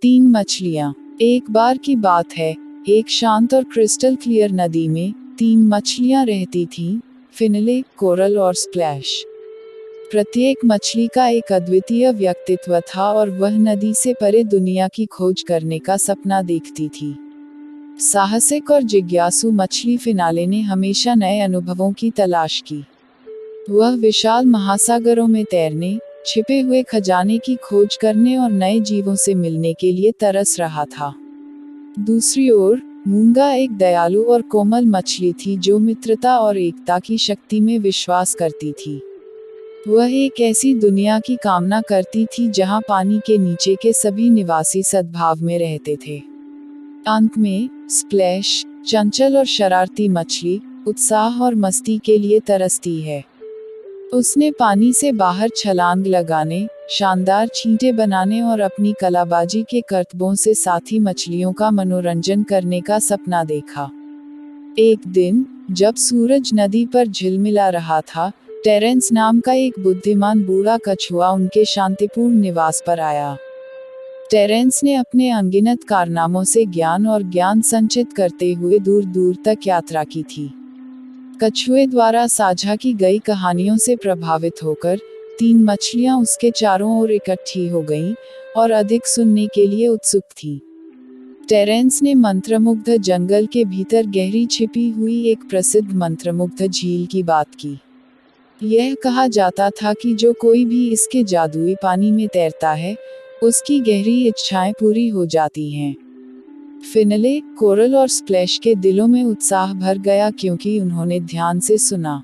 तीन मछलियाँ। एक बार की बात है, एक शांत और क्रिस्टल क्लियर नदी में तीन मछलियाँ रहती थीं, फिनले, कोरल और स्प्लैश। प्रत्येक मछली का एक अद्वितीय व्यक्तित्व था और वह नदी से परे दुनिया की खोज करने का सपना देखती थी। साहसिक और जिज्ञासु मछली फिनाले ने हमेशा नए अनुभवों की तलाश की। वह विशाल महासागरों में तैरने, छिपे हुए खजाने की खोज करने और नए जीवों से मिलने के लिए तरस रहा था। दूसरी ओर, मूंगा एक दयालु और कोमल मछली थी जो मित्रता और एकता की शक्ति में विश्वास करती थी। वह एक ऐसी दुनिया की कामना करती थी जहां पानी के नीचे के सभी निवासी सद्भाव में रहते थे। अंत में, स्प्लैश, चंचल और शरारती मछली, उत्साह और मस्ती के लिए तरसती है। उसने पानी से बाहर छलांग लगाने, शानदार छींटे बनाने और अपनी कलाबाजी के करतबों से साथी मछलियों का मनोरंजन करने का सपना देखा। एक दिन, जब सूरज नदी पर झिलमिला रहा था, टेरेंस नाम का एक बुद्धिमान बूढ़ा कछुआ उनके शांतिपूर्ण निवास पर आया। टेरेंस ने अपने अनगिनत कारनामों से ज्ञान संचित करते हुए दूर दूर तक यात्रा की थी। कछुए द्वारा साझा की गई कहानियों से प्रभावित होकर तीन मछलियां उसके चारों ओर इकट्ठी हो गईं और अधिक सुनने के लिए उत्सुक थीं। टेरेंस ने मंत्रमुग्ध जंगल के भीतर गहरी छिपी हुई एक प्रसिद्ध मंत्रमुग्ध झील की बात की। यह कहा जाता था कि जो कोई भी इसके जादुई पानी में तैरता है, उसकी गहरी इच्छाएं पूरी हो जाती हैं। फिनले, कोरल और स्प्लैश के दिलों में उत्साह भर गया क्योंकि उन्होंने ध्यान से सुना।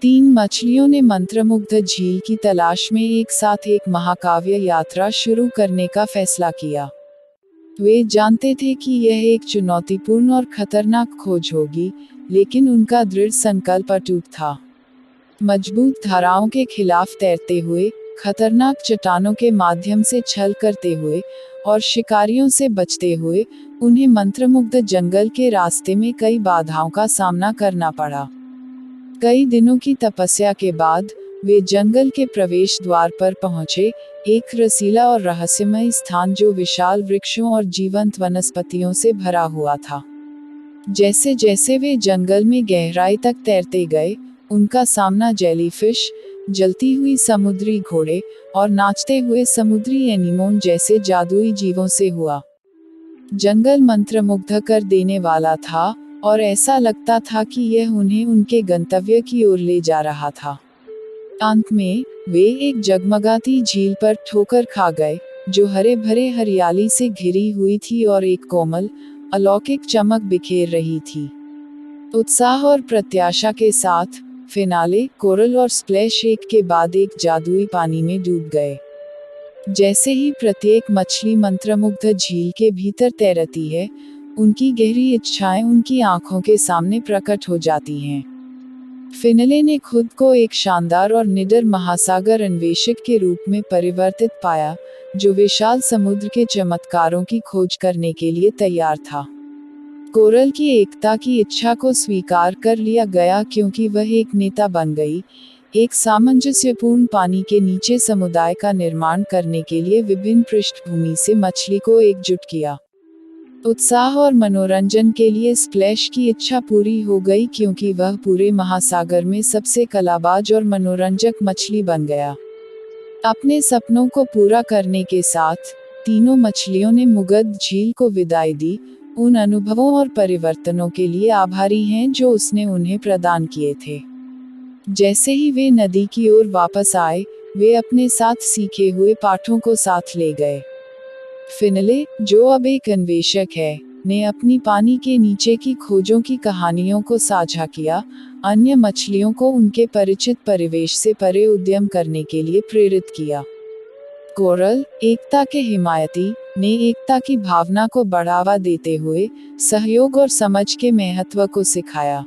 तीन मछलियों ने मंत्रमुग्ध झील की तलाश में एक साथ एक महाकाव्य यात्रा शुरू करने का फैसला किया। वे जानते थे कि यह एक चुनौतीपूर्ण और खतरनाक खोज होगी, लेकिन उनका दृढ़ संकल्प अटूट था। मजबूत धाराओं के खिलाफ तैरते हुए, खतरनाक चट्टानों के माध्यम से छल करते हुए और शिकारियों से बचते हुए, उन्हें मंत्रमुग्ध जंगल के रास्ते में कई बाधाओं का सामना करना पड़ा। कई दिनों की तपस्या के बाद, वे जंगल के प्रवेश द्वार पर पहुंचे, एक रसीला और रहस्यमय स्थान जो विशाल वृक्षों और जीवंत वनस्पतियों से भरा हुआ था। जैसे जैसे वे जंगल में गहराई तक तैरते गए, उनका सामना जेलीफिश, जलती हुई समुद्री घोड़े और नाचते हुए समुद्री एनीमोन जैसे जादुई जीवों से हुआ। जंगल मंत्रमुग्ध कर देने वाला था और ऐसा लगता था कि यह उन्हें उनके गंतव्य की ओर ले जा रहा था। अंत में, वे एक जगमगाती झील पर ठोकर खा गए, जो हरे भरे हरियाली से घिरी हुई थी और एक कोमल, अलौकिक चमक बिखेर रही थी। उत्साह और प्रत्याशा के साथ, फिनाले, कोरल और स्प्लैश एक के बाद एक जादुई पानी में डूब गए। जैसे ही प्रत्येक मछली मंत्रमुग्ध झील के भीतर तैरती है, उनकी गहरी इच्छाएं उनकी आंखों के सामने प्रकट हो जाती हैं। फिनले ने खुद को एक शानदार और निडर महासागर अन्वेषक के रूप में परिवर्तित पाया, जो विशाल समुद्र के चमत्कारों की खोज करने के लिए तैयार था। कोरल की एकता की इच्छा को स्वीकार कर लिया गया क्योंकि वह एक नेता बन गई, एक सामंजस्यपूर्ण पानी के नीचे समुदाय का निर्माण करने के लिए विभिन्न पृष्ठभूमि से मछली को एकजुट किया। उत्साह और मनोरंजन के लिए स्प्लैश की इच्छा पूरी हो गई क्योंकि वह पूरे महासागर में सबसे कलाबाज और मनोरंजक मछली बन गया। अपने सपनों को पूरा करने के साथ, तीनों मछलियों ने मुग्ध झील को विदाई दी, उन अनुभवों और परिवर्तनों के लिए आभारी हैं जो उसने उन्हें प्रदान किए थे। जैसे ही वे नदी की ओर वापस आए, वे अपने साथ सीखे हुए पाठों को साथ ले गए। फिनले, जो अब एक अन्वेषक है, ने अपनी पानी के नीचे की खोजों की कहानियों को साझा किया, अन्य मछलियों को उनके परिचित परिवेश से परे उद्यम करने के लिए प्रेरित किया। कोरल, एकता के हिमायती, ने एकता की भावना को बढ़ावा देते हुए सहयोग और समझ के महत्व को सिखाया।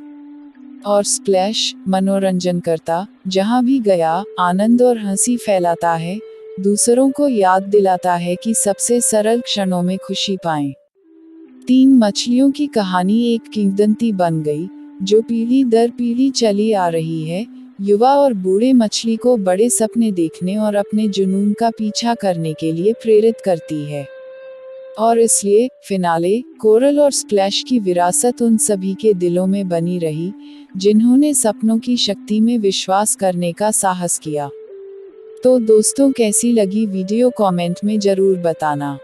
और स्प्लैश, मनोरंजन करता, जहां भी गया, आनंद और हंसी फैलाता है, दूसरों को याद दिलाता है कि सबसे सरल क्षणों में खुशी पाएं। तीन मछलियों की कहानी एक किंवदंती बन गई, जो पीढ़ी दर पीढ़ी चली आ रही है, युवा और बूढ़े मछली को बड़े सपने देखने और अपने जुनून का पीछा करने के लिए प्रेरित करती है। और इसलिए फिनाले, कोरल और स्प्लैश की विरासत उन सभी के दिलों में बनी रही जिन्होंने सपनों की शक्ति में विश्वास करने का साहस किया। तो दोस्तों, कैसी लगी वीडियो कमेंट में जरूर बताना।